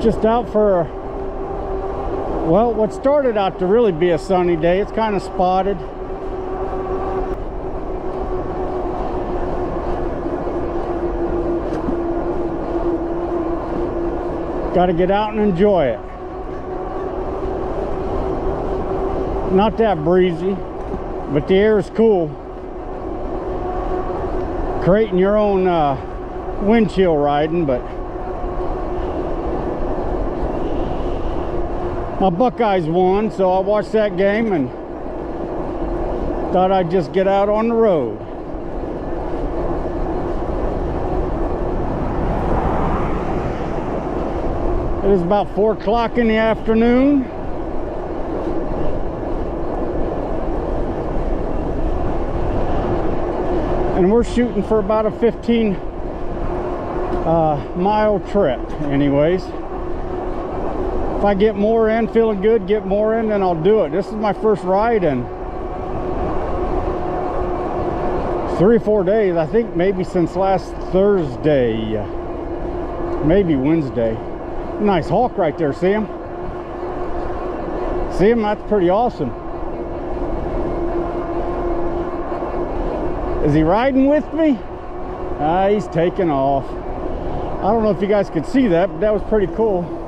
Just out for, well, what started out to really be a sunny day. It's kind of spotted. Got to get out and enjoy it. Not that breezy, but the air is cool. Creating your own wind chill riding, but my Buckeyes won, so I watched that game and thought I'd just get out on the road. It is about 4 o'clock in the afternoon. And we're shooting for about a 15 mile trip anyways. If I get more in, feeling good, get more in, then I'll do it. This is my first ride in 3 or 4 days. I think maybe since last Thursday, maybe Wednesday. Nice hawk right there, see him? See him? That's pretty awesome. Is he riding with me? He's taking off. I don't know if you guys could see that, but that was pretty cool.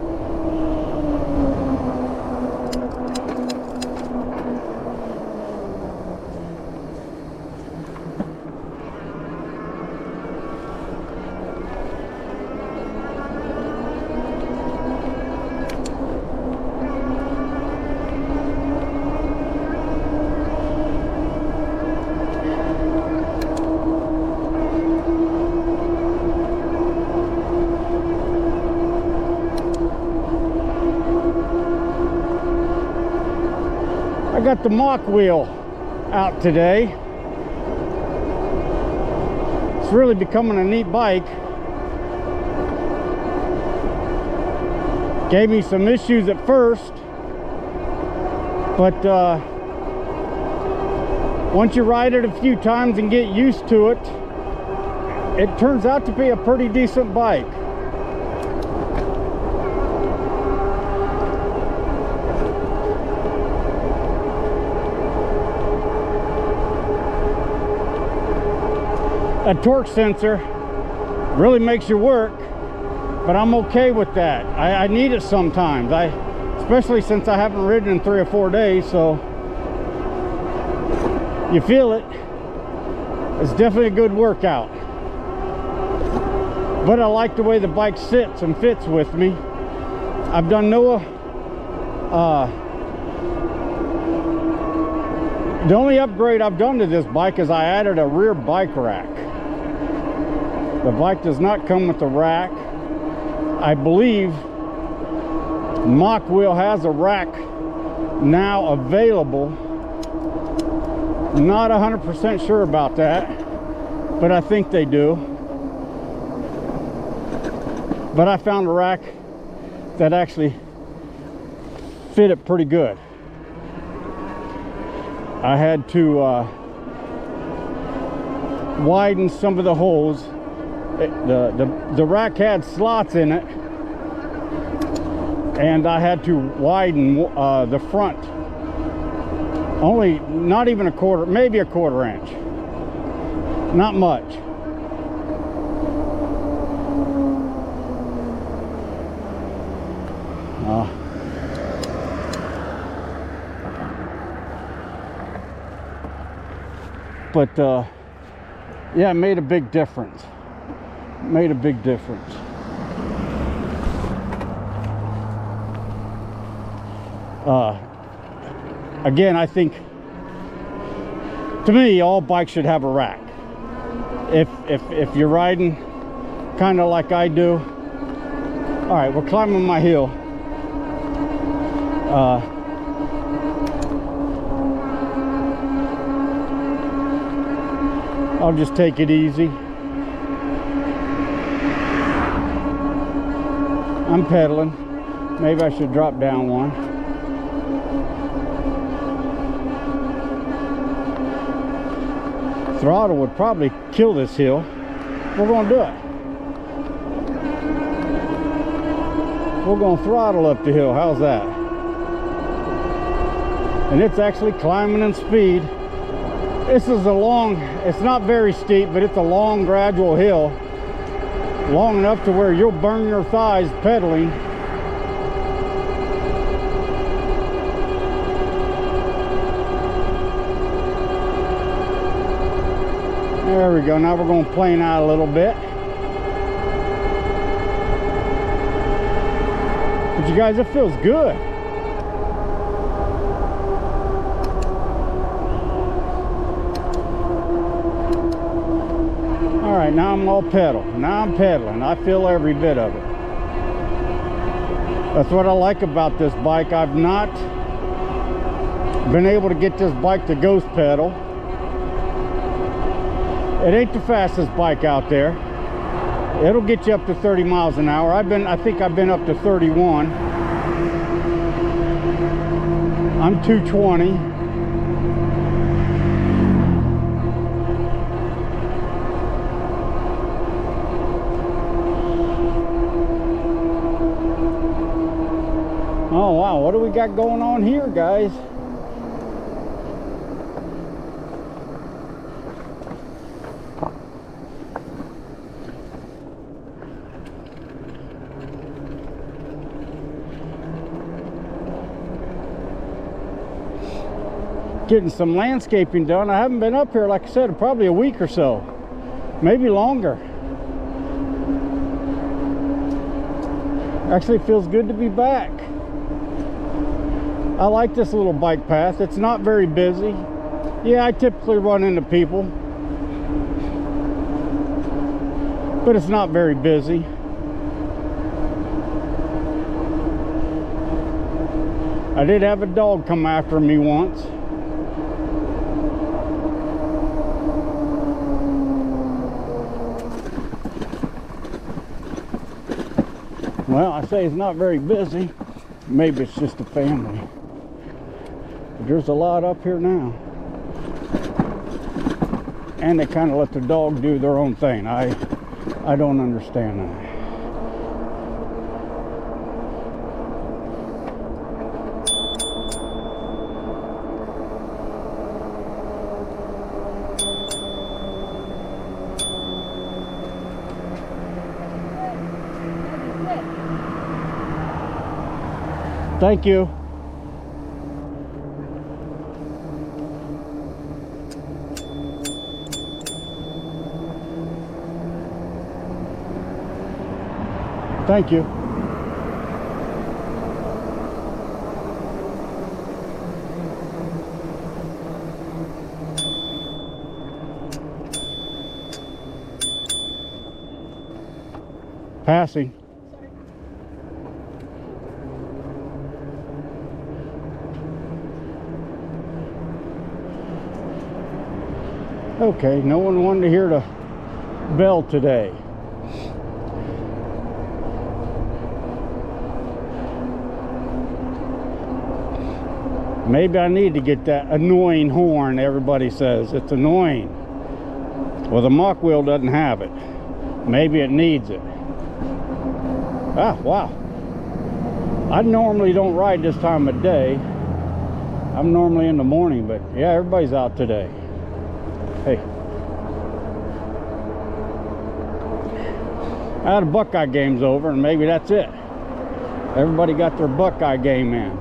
I got the Mokwheel out today. It's really becoming a neat bike. Gave me some issues at first, but once you ride it a few times and get used to it, it turns out to be a pretty decent bike. A torque sensor really makes you work, but I'm okay with that. I need it sometimes, especially since I haven't ridden in 3 or 4 days, so you feel it. It's definitely a good workout. But I like the way the bike sits and fits with me. I've done the only upgrade I've done to this bike is I added a rear bike rack. The bike does not come with a rack. I believe Mokwheel has a rack now available. Not 100% sure about that, but I think they do. But I found a rack that actually fit it pretty good. I had to widen some of the holes. The rack had slots in it, and I had to widen the front only, not even a quarter, maybe a 1/4 inch, not much. But yeah, it made a big difference. Made a big difference. Again, I think, to me, all bikes should have a rack. If you're riding kind of like I do. All right, we're climbing my hill. I'll just take it easy. I'm pedaling. Maybe I should drop down one. Throttle would probably kill this hill. We're going to do it. We're gonna throttle up the hill. How's that? And it's actually climbing in speed. This is a long, it's not very steep, but it's a long gradual hill. Long enough to where you'll burn your thighs pedaling. There we go. Now we're going to plane out a little bit. But you guys, it feels good. All right, now I'm all pedal. Now I'm pedaling. I feel every bit of it. That's what I like about this bike. I've not been able to get this bike to ghost pedal. It ain't the fastest bike out there. It'll get you up to 30 miles an hour. I think I've been up to 31. I'm 220. Oh wow, what do we got going on here, guys? Getting some landscaping done. I haven't been up here, like I said, probably a week or so, maybe longer. Actually, it feels good to be back. I like this little bike path. It's not very busy. Yeah, I typically run into people, but it's not very busy. I did have a dog come after me once. Well, I say it's not very busy. Maybe it's just a family. But there's a lot up here now. And they kind of let the dog do their own thing. I don't understand that. Thank you. Thank you. Passing. Okay, no one wanted to hear the bell today. Maybe I need to get that annoying horn everybody says. It's annoying. Well, the Mokwheel doesn't have it. Maybe it needs it. Ah, wow. I normally don't ride this time of day. I'm normally in the morning, but yeah, everybody's out today. Hey. I had a Buckeye game's over, and maybe that's it. Everybody got their Buckeye game in.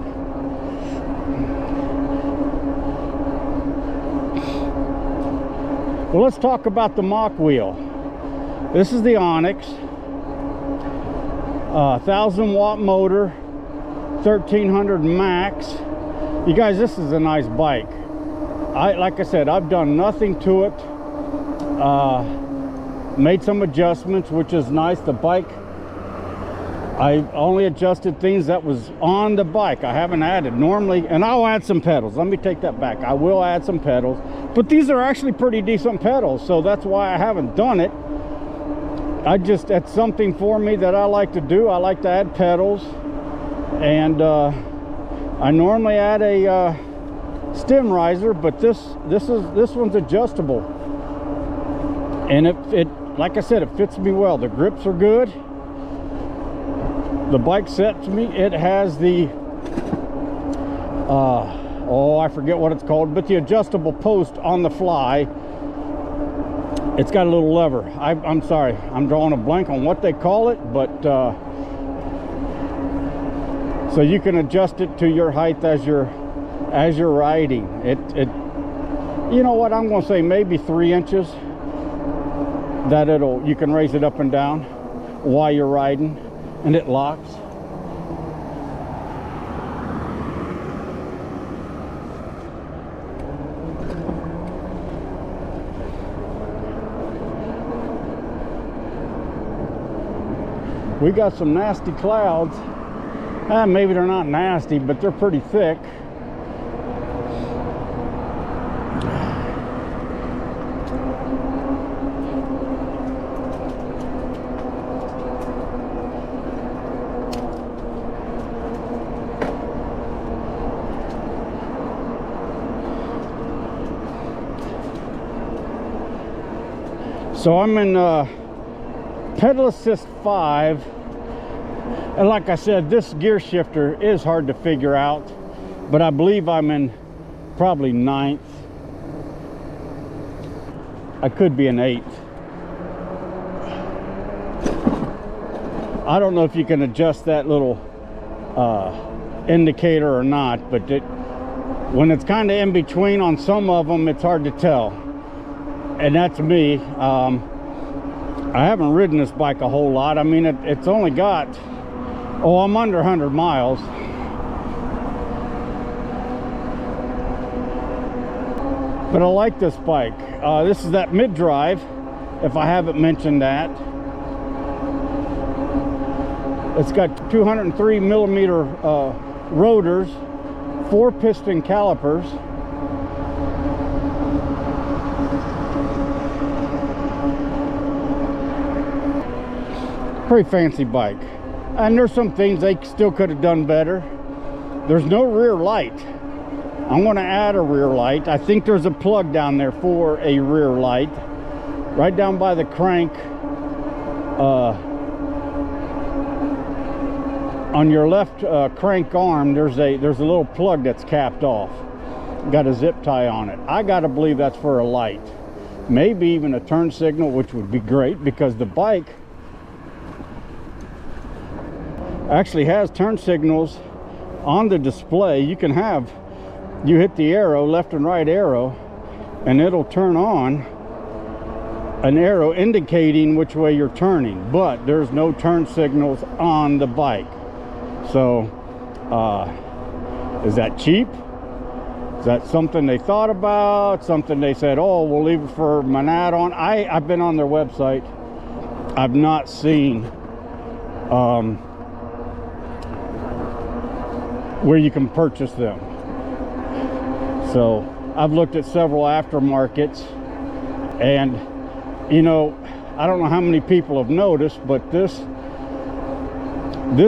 Well, let's talk about the Mokwheel. This is the Onyx. 1,000-watt motor, 1,300 max. You guys, this is a nice bike. Like I said, I've done nothing to it. Made some adjustments, which is nice. The bike, I only adjusted things that was on the bike. I haven't added normally, and I'll add some pedals. Let me take that back. I will add some pedals, but these are actually pretty decent pedals, so that's why I haven't done it. That's something for me that I like to do. I like to add pedals, and I normally add a stem riser, but this one's adjustable, and it like I said, it fits me well. The grips are good. the bike set to me. It has the oh, I forget what it's called, but the adjustable post on the fly. It's got a little lever. I'm sorry, I'm drawing a blank on what they call it, but so you can adjust it to your height as you're riding. It you know what, I'm gonna say maybe 3 inches that you can raise it up and down while you're riding, and it locks. We got some nasty clouds. Maybe they're not nasty, but they're pretty thick. So I'm in pedal assist 5, and like I said, this gear shifter is hard to figure out, but I believe I'm in probably 9th. I could be an 8th. I don't know if you can adjust that little indicator or not, but when it's kind of in between on some of them, it's hard to tell, and that's me. I haven't ridden this bike a whole lot. I mean, it's only got, oh, I'm under 100 miles. But I like this bike. This is that mid-drive, if I haven't mentioned that. It's got 203 millimeter rotors, 4 piston calipers. Pretty fancy bike, and there's some things they still could have done better. There's no rear light. I'm going to add a rear light. I think there's a plug down there for a rear light, right down by the crank. On your left crank arm, there's a little plug that's capped off. Got a zip tie on it. I gotta believe that's for a light, maybe even a turn signal, which would be great because the bike actually has turn signals on the display. You hit the arrow, left and right arrow, and it'll turn on an arrow indicating which way you're turning, but there's no turn signals on the bike. So is that cheap? Is that something they thought about, something they said, oh, we'll leave it for an add-on? I've been on their website. I've not seen where you can purchase them. So I've looked at several aftermarkets, and you know, I don't know how many people have noticed, but this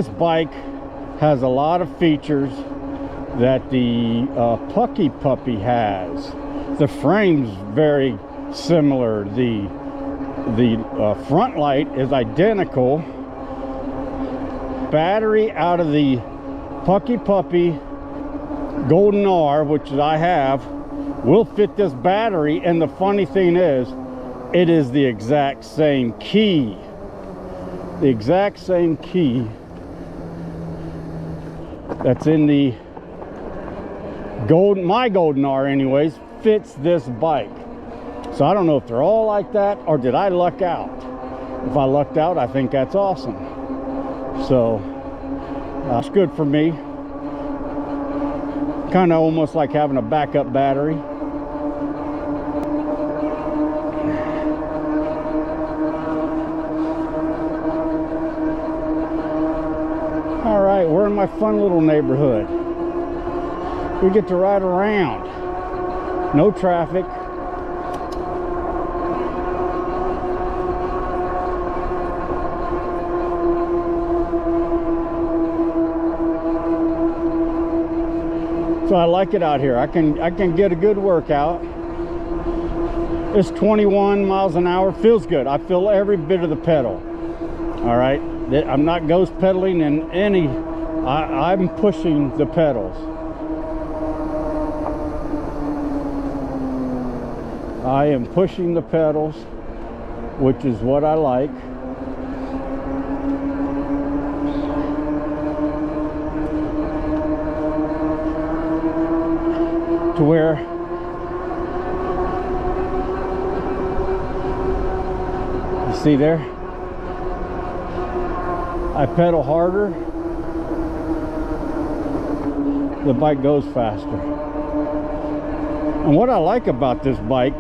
bike has a lot of features that the Puppy has. The frame's very similar. The front light is identical. Battery out of the Puppy Golden R, which I have, will fit this battery, and the funny thing is, it is the exact same key. The exact same key that's in the my Golden R anyways, fits this bike. So I don't know if they're all like that, or did I luck out? If I lucked out, I think that's awesome. So it's good for me. Kind of almost like having a backup battery. All right, we're in my fun little neighborhood. We get to ride around. No traffic. So I like it out here. I can get a good workout. It's 21 miles an hour. Feels good. I feel every bit of the pedal. All right. I'm not ghost pedaling in any, I'm pushing the pedals. I am pushing the pedals, which is what I like. To where you see there, I pedal harder, the bike goes faster. And what I like about this bike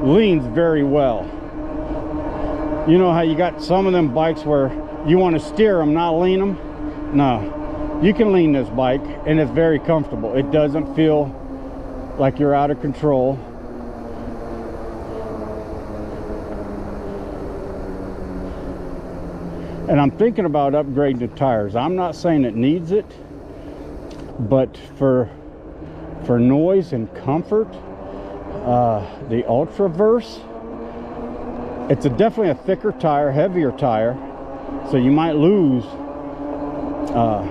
leans very well. You know how you got some of them bikes where you want to steer them, not lean them? No, you can lean this bike and it's very comfortable. It doesn't feel like you're out of control. And I'm thinking about upgrading the tires. I'm not saying it needs it, but for noise and comfort, the Ultraverse, it's definitely a thicker tire, heavier tire, so you might lose a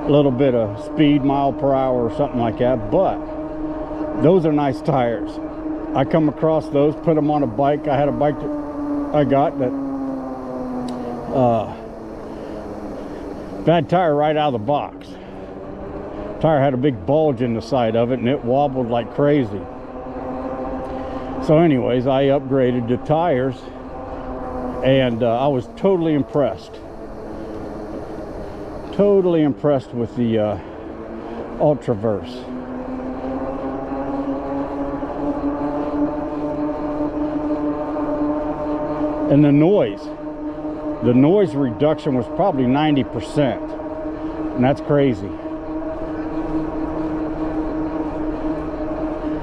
little bit of speed, mile per hour or something like that, but those are nice tires. I come across those, put them on a bike. I had a bike that I got that bad tire right out of the box. Tire had a big bulge in the side of it and it wobbled like crazy. So anyways, I upgraded the tires and I was totally impressed. Totally impressed with the Ultraverse. And the noise reduction was probably 90%, and that's crazy.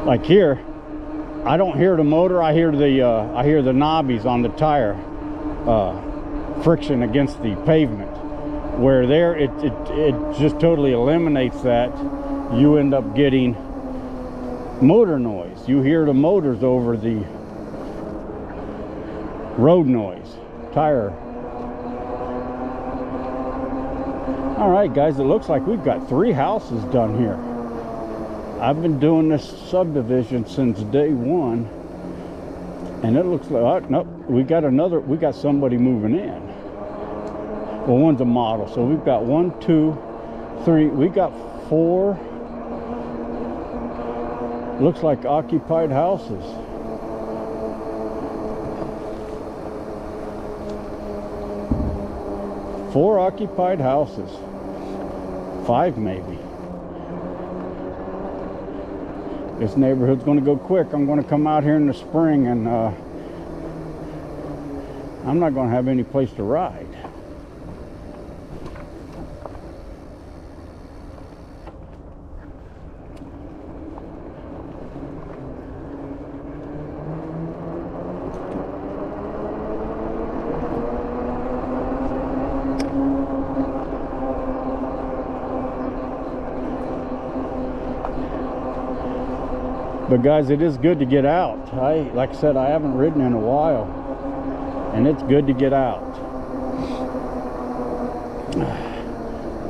Like here, I don't hear the motor. I hear the knobbies on the tire friction against the pavement. Where there, it just totally eliminates that. You end up getting motor noise. You hear the motors over the road noise, tire. All right, guys, it looks like we've got 3 houses done here. I've been doing this subdivision since day 1, and it looks like, nope, we got somebody moving in. Well, one's a model, so we've got 1, 2, 3, we got 4, looks like occupied houses. Four occupied houses. 5 maybe. This neighborhood's going to go quick. I'm going to come out here in the spring and I'm not going to have any place to ride. But guys, it is good to get out. Like I said, I haven't ridden in a while, and it's good to get out.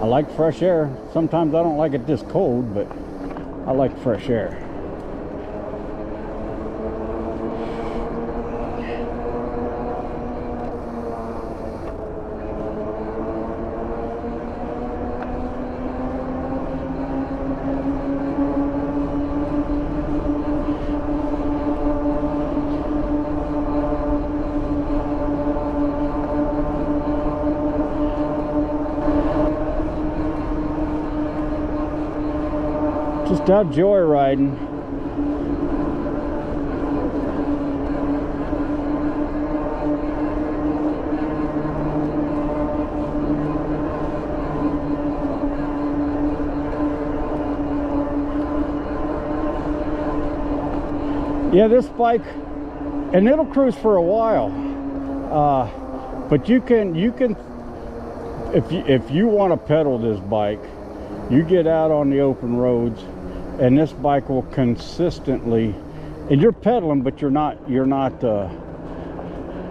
I like fresh air. Sometimes I don't like it this cold, but I like fresh air. Just out joyriding. Yeah, this bike, and it'll cruise for a while, but you can if you want to pedal this bike, you get out on the open roads and this bike will consistently, and you're pedaling, but you're not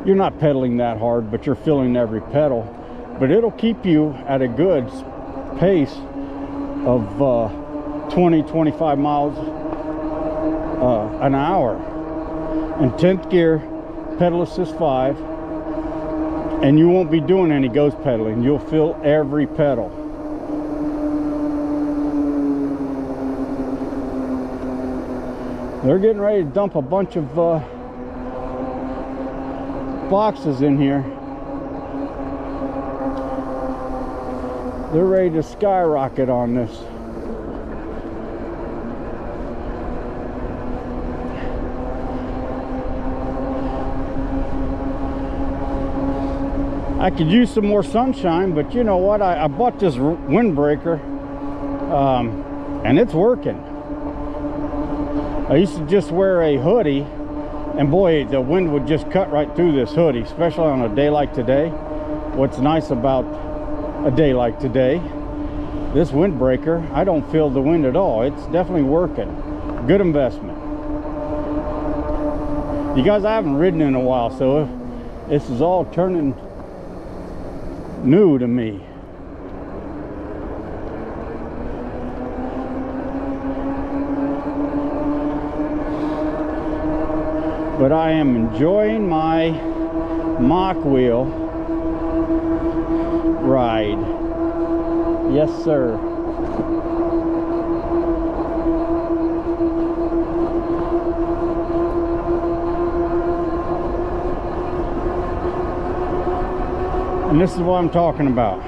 you're not pedaling that hard, but you're feeling every pedal. But it'll keep you at a good pace of 20-25 miles an hour. In 10th gear, pedal assist 5, and you won't be doing any ghost pedaling. You'll feel every pedal. They're getting ready to dump a bunch of boxes in here. They're ready to skyrocket on this. I could use some more sunshine, but you know what? I bought this windbreaker, and it's working. I used to just wear a hoodie, and boy, the wind would just cut right through this hoodie, especially on a day like today. What's nice about a day like today, this windbreaker, I don't feel the wind at all. It's definitely working. Good investment. You guys, I haven't ridden in a while, so this is all turning new to me. But I am enjoying my Mokwheel ride. Yes, sir. And this is what I'm talking about.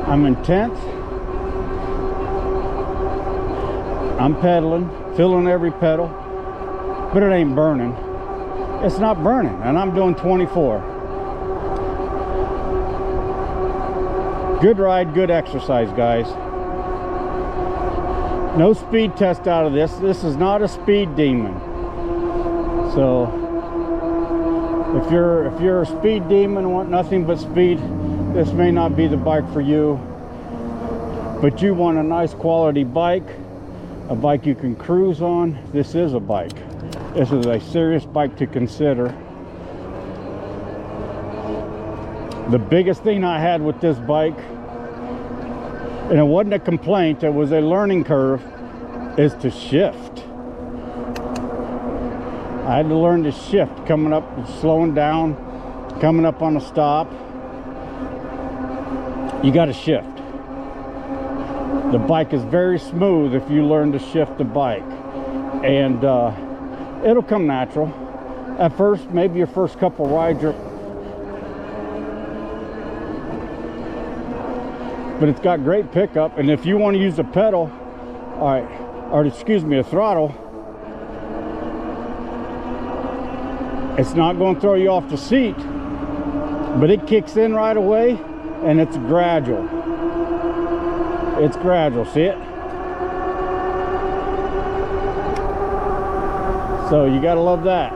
I'm intense. I'm pedaling, feeling every pedal, but it ain't burning. It's not burning, and I'm doing 24. Good ride, good exercise, guys. No speed test out of this. This is not a speed demon. So if you're a speed demon and want nothing but speed, this may not be the bike for you. But you want a nice quality bike, a bike you can cruise on, this is a bike. This is a serious bike to consider. The biggest thing I had with this bike, and it wasn't a complaint, it was a learning curve, is to shift. I had to learn to shift, coming up, slowing down, coming up on a stop. You got to shift. The bike is very smooth if you learn to shift the bike, and it'll come natural. At first, maybe your first couple rides are, but it's got great pickup. And if you want to use a pedal, all right, or excuse me, a throttle, it's not going to throw you off the seat, but it kicks in right away, and it's gradual. It's gradual, see it? So you gotta love that.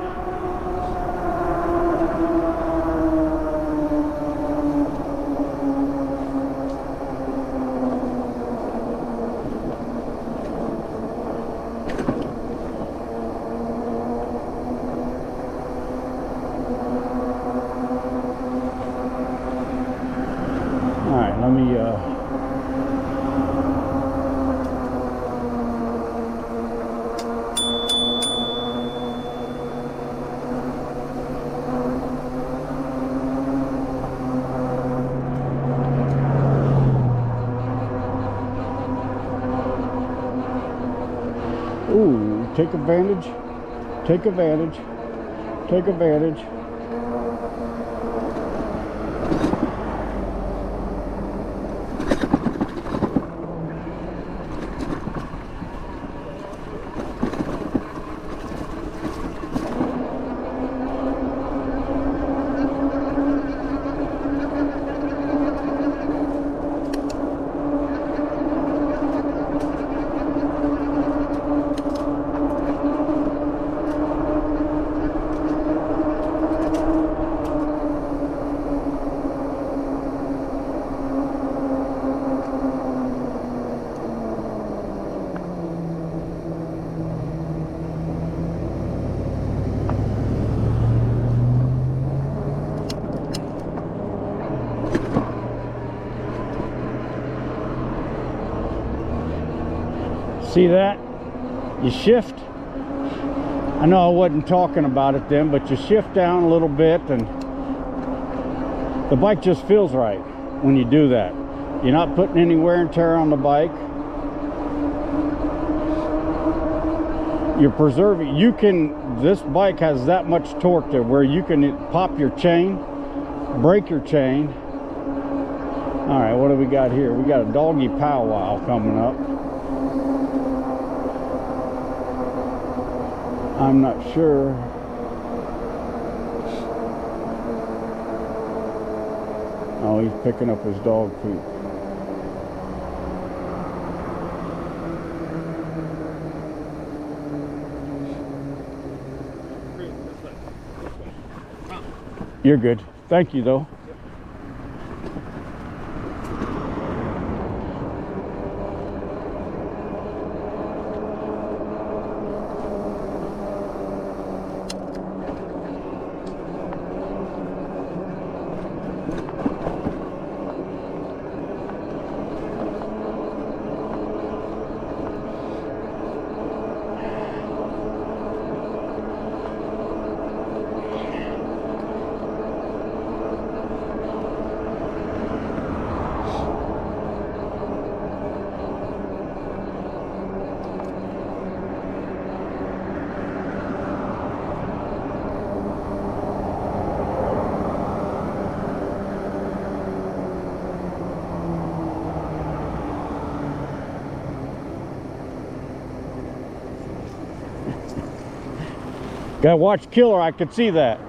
All right, let me ooh, take advantage, take advantage, take advantage. See that? You shift. I know I wasn't talking about it then, but you shift down a little bit and the bike just feels right when you do that. You're not putting any wear and tear on the bike. You're preserving, this bike has that much torque there where you can pop your chain, break your chain. All right, what do we got here? We got a doggy powwow coming up. I'm not sure. Oh, he's picking up his dog poop. You're good. Thank you, though. Gotta watch Killer, I could see that.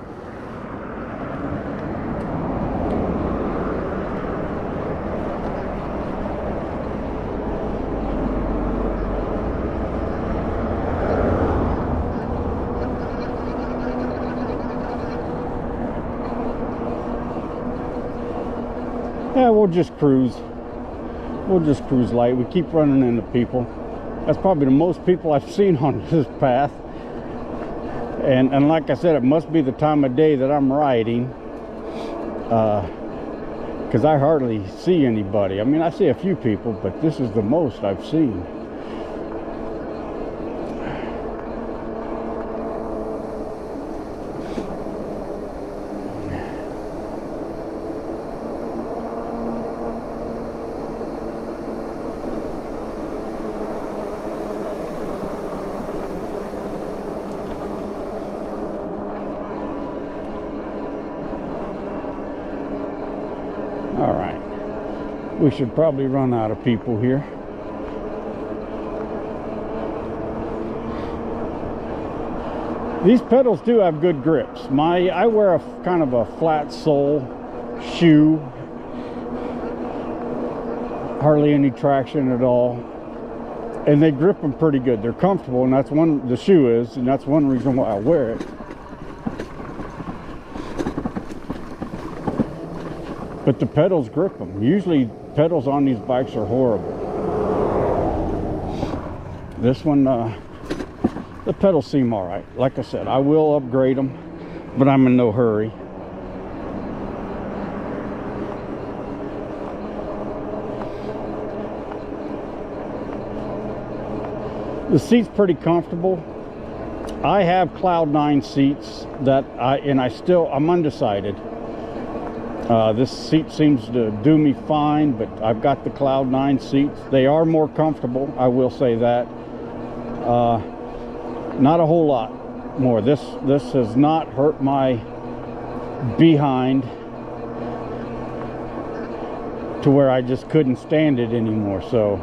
Yeah, we'll just cruise. We'll just cruise light. We keep running into people. That's probably the most people I've seen on this path. And like I said, it must be the time of day that I'm riding, because I hardly see anybody. I mean, I see a few people, but this is the most I've seen. All right, we should probably run out of people here. These pedals do have good grips. I wear a kind of a flat sole shoe, hardly any traction at all, and they grip them pretty good. They're comfortable, and that's one the shoe is, and that's one reason why I wear it. But the pedals grip them. Usually pedals on these bikes are horrible. This one, the pedals seem all right. Like I said, I will upgrade them, but I'm in no hurry. The seat's pretty comfortable. I have Cloud 9 seats that I'm undecided. This seat seems to do me fine, but I've got the Cloud 9 seats. They are more comfortable, I will say that. Not a whole lot more. This has not hurt my behind to where I just couldn't stand it anymore. So,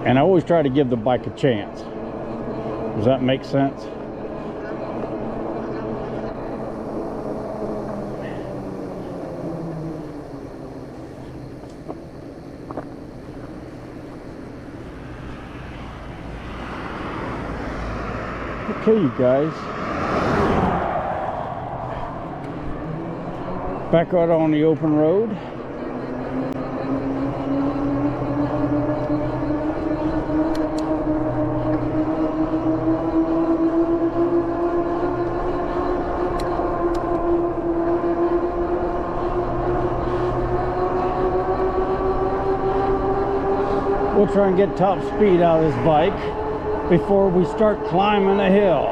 and I always try to give the bike a chance. Does that make sense? Okay, you guys, back out on the open road. We'll try and get top speed out of this bike before we start climbing a hill.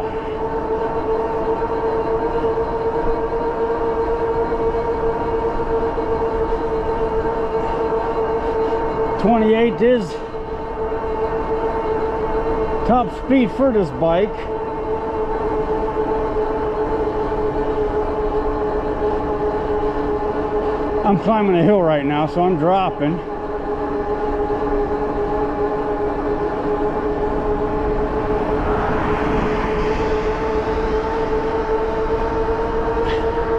.28 is top speed for this bike. I'm climbing a hill right now, so I'm dropping.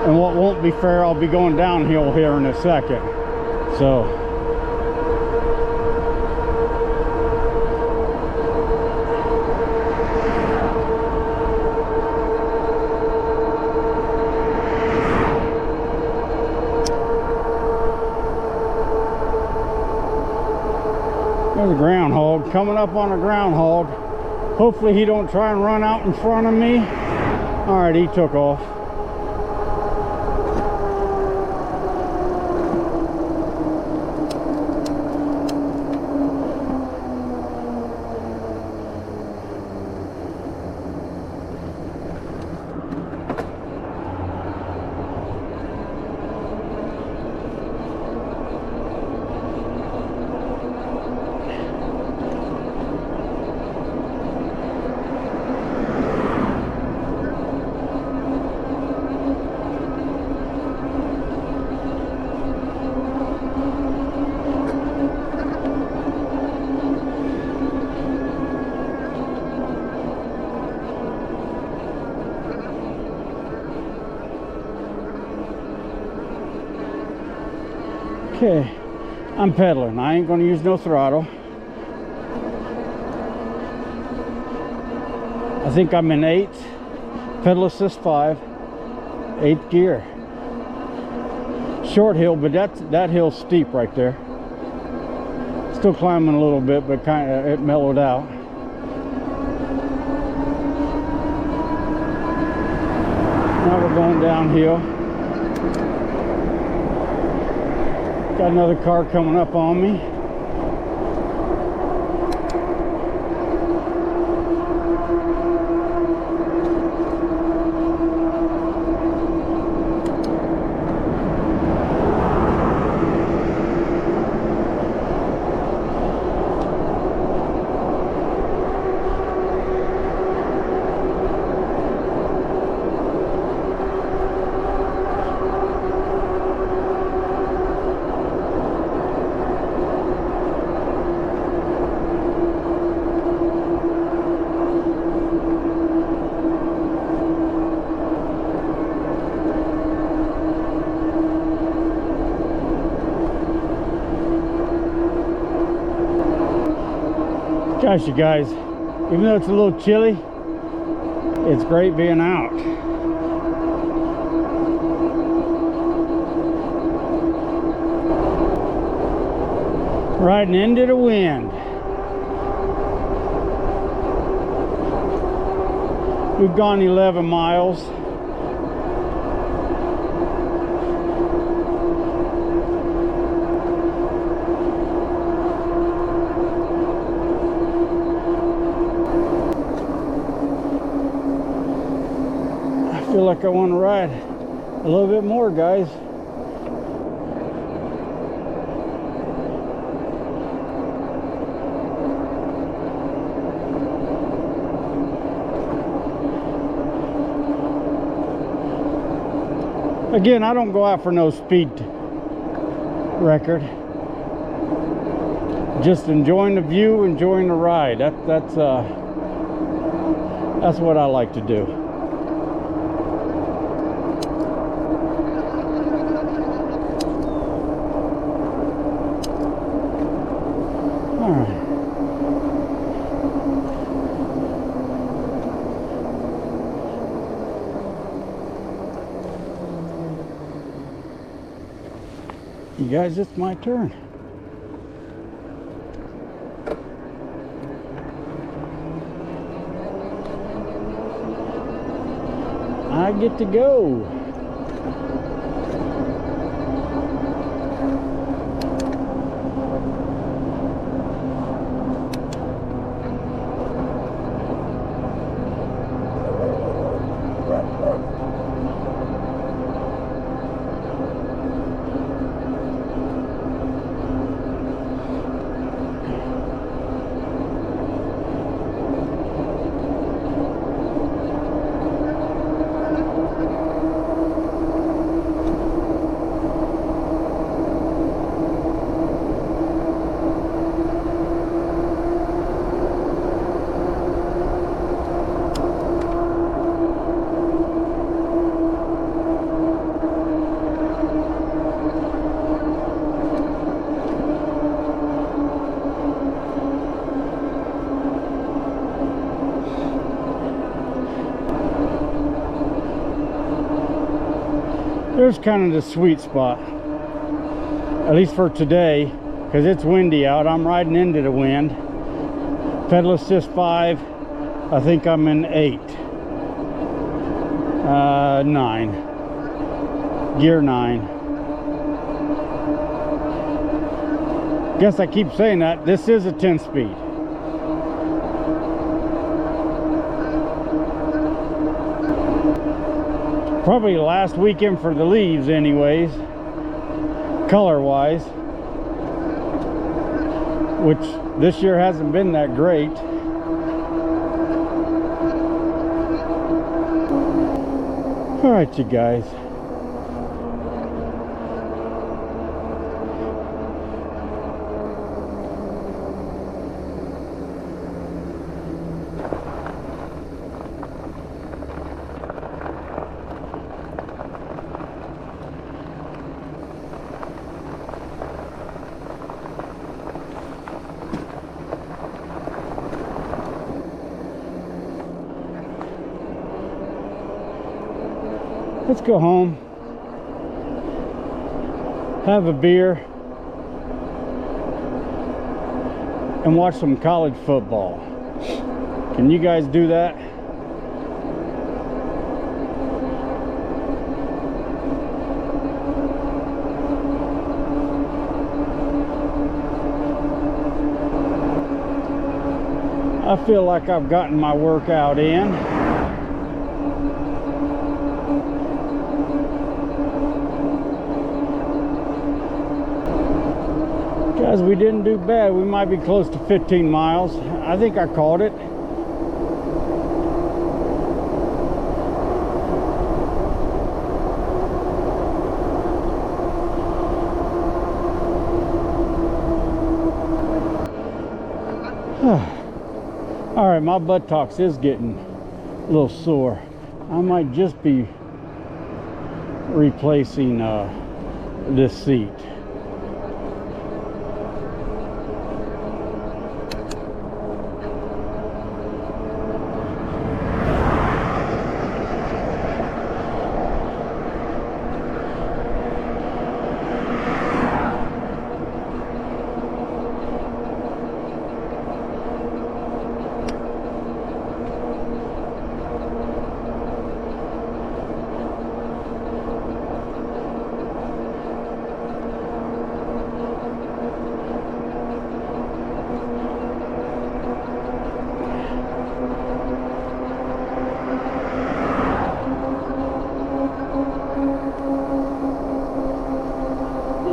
And what won't be fair, I'll be going downhill here in a second. So there's a groundhog coming up on a groundhog. Hopefully he don't try and run out in front of me. All right, he took off. Okay, I'm pedaling. I ain't gonna use no throttle. I think I'm in 8th, pedal assist 5, 8th gear. Short hill, but that hill's steep right there. Still climbing a little bit, but kind of it mellowed out. Now we're going downhill. Got another car coming up on me. Gosh, you guys, even though it's a little chilly, it's great being out. Riding into the wind. We've gone 11 miles. I feel like I want to ride a little bit more, guys. Again, I don't go out for no speed record. Just enjoying the view, enjoying the ride. That's what I like to do. All right. You guys, it's my turn. I get to go. There's kind of the sweet spot, at least for today, because it's windy out. I'm riding into the wind. Pedal assist 5. I think I'm in 8. 9. Gear 9. Guess I keep saying that. This is a 10-speed. Probably the last weekend for the leaves anyways, color-wise, which this year hasn't been that great. All right, you guys. Let's go home, have a beer, and watch some college football. Can you guys do that? I feel like I've gotten my workout in. Guys, we didn't do bad. We might be close to 15 miles. I think I called it. All right, my buttocks is getting a little sore. I might just be replacing this seat.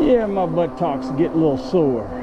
Yeah, my buttocks get a little sore.